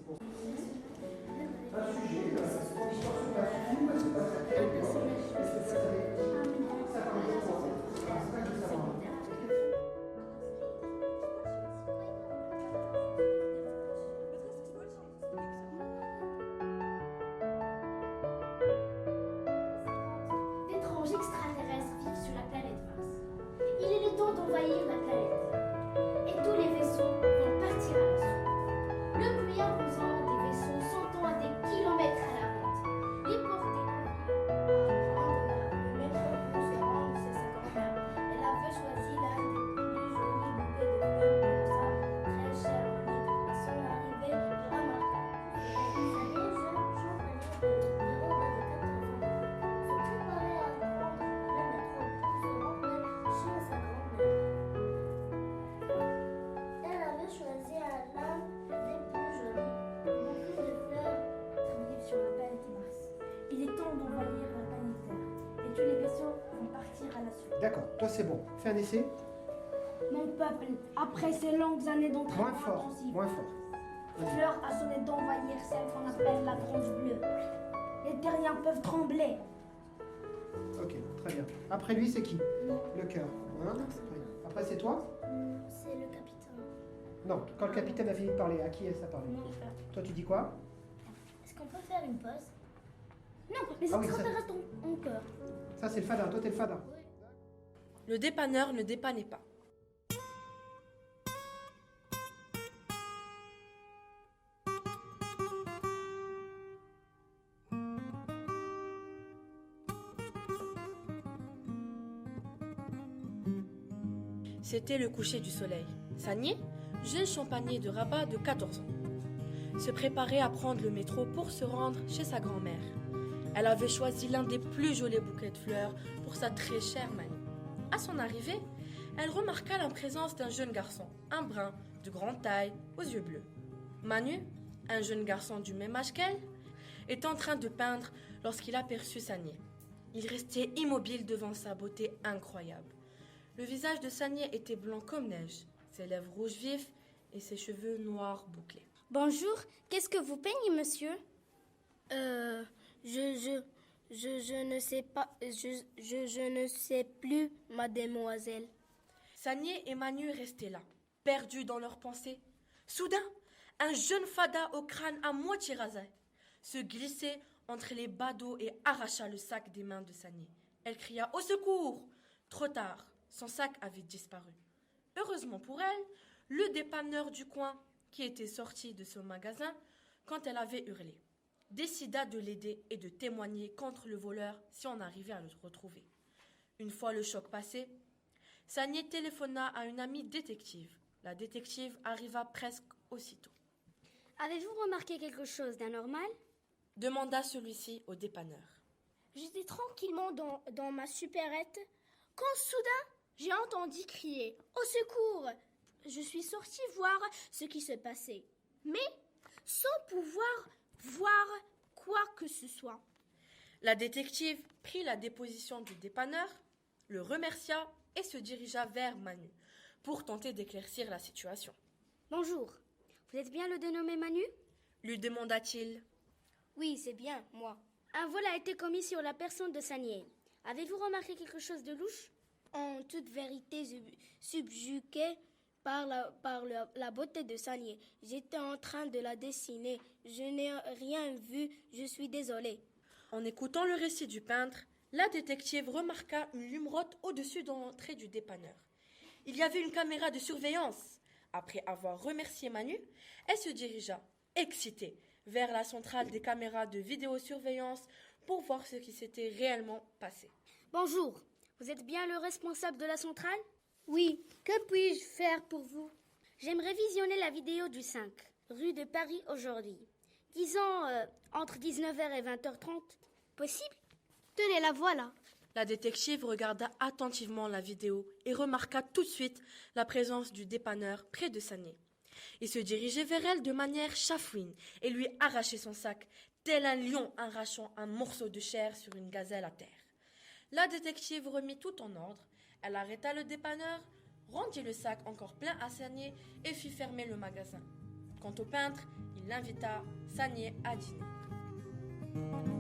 C'est pour ça. Un sujet, c'est pour l'histoire sur la film, c'est pas ça. D'étranges extraterrestres vivent sur la planète Mars. Il est le temps d'envahir la planète. Et tous les vaisseaux vont partir à l'assaut. Le bruit imposant des vaisseaux s'entend à des kilomètres à la ronde. Les portées le métro pour se rendre chez sa grand-mère. Elle avait choisi l'un des plus jolis bouquets de fleurs pour sa très chère amie. À son arrivée, il remarqua. Il est temps d'envahir la planète Terre. Et tous les vaisseaux vont partir à l'assaut. D'accord, toi c'est bon. Fais un essai. Mon peuple, après ces longues années d'entraînement Moins fort, intensif, moins fort. l'heure a sonné d'envahir celle qu'on appelle la Grange Bleue. Les terriens peuvent trembler. Ok, très bien. Après lui, c'est qui? Le cœur. Hein? Très bien. Après, c'est toi? C'est le capitaine. Non, quand le capitaine a fini de parler, à qui est-ce a parlé? Toi, tu dis quoi? Est-ce qu'on peut faire une pause? Non, les Ah oui, extraterrestres ont peur. Ça, c'est le fadin. Toi, t'es le fadin. Le dépanneur ne dépannait pas. C'était le coucher du soleil. Sagné, jeune champagner de Rabat de 14 ans, se préparait à prendre le métro pour se rendre chez sa grand-mère. Elle avait choisi l'un des plus jolis bouquets de fleurs pour sa très chère Manu. À son arrivée, elle remarqua la présence d'un jeune garçon, un brun, de grande taille, aux yeux bleus. Manu, un jeune garçon du même âge qu'elle, était en train de peindre lorsqu'il aperçut Sagné. Il restait immobile devant sa beauté incroyable. Le visage de Sagné était blanc comme neige, ses lèvres rouges vives et ses cheveux noirs bouclés. Bonjour, qu'est-ce que vous peignez, monsieur? Je ne sais pas, je ne sais plus, mademoiselle. Sagné et Manu restaient là, perdus dans leurs pensées. Soudain, un jeune fada au crâne à moitié rasé se glissait entre les badauds et arracha le sac des mains de Sagné. Elle cria « Au secours !» Trop tard, son sac avait disparu. Heureusement pour elle, le dépanneur du coin, qui était sorti de son magasin quand elle avait hurlé, décida de l'aider et de témoigner contre le voleur si on arrivait à le retrouver. Une fois le choc passé, Sagné téléphona à une amie détective. La détective arriva presque aussitôt. Avez-vous remarqué quelque chose d'anormal? Demanda celui-ci au dépanneur. J'étais tranquillement dans ma supérette quand soudain j'ai entendu crier « Au secours !» Je suis sortie voir ce qui se passait, mais sans pouvoir voir quoi que ce soit. La détective prit la déposition du dépanneur, le remercia et se dirigea vers Manu pour tenter d'éclaircir la situation. Bonjour, vous êtes bien le dénommé Manu? Lui demanda-t-il. Oui, c'est bien, moi. Un vol a été commis sur la personne de Sagné. Avez-vous remarqué quelque chose de louche? En toute vérité, subjugué par la beauté de Sagné. J'étais en train de la dessiner. Je n'ai rien vu, je suis désolée. En écoutant le récit du peintre, la détective remarqua une lumerote au-dessus de l'entrée du dépanneur. Il y avait une caméra de surveillance. Après avoir remercié Manu, elle se dirigea, excitée, vers la centrale des caméras de vidéosurveillance pour voir ce qui s'était réellement passé. Bonjour, vous êtes bien le responsable de la centrale? Oui, que puis-je faire pour vous? J'aimerais visionner la vidéo du 5, rue de Paris aujourd'hui. Disons entre 19h et 20h30. Possible? Tenez, la voilà. La détective regarda attentivement la vidéo et remarqua tout de suite la présence du dépanneur près de Sagné. Il se dirigeait vers elle de manière chafouine et lui arrachait son sac, tel un lion arrachant un morceau de chair sur une gazelle à terre. La détective remit tout en ordre. Elle arrêta le dépanneur, rendit le sac encore plein à Sagné et fit fermer le magasin. Quant au peintre, il Il invita Sagnier à dîner.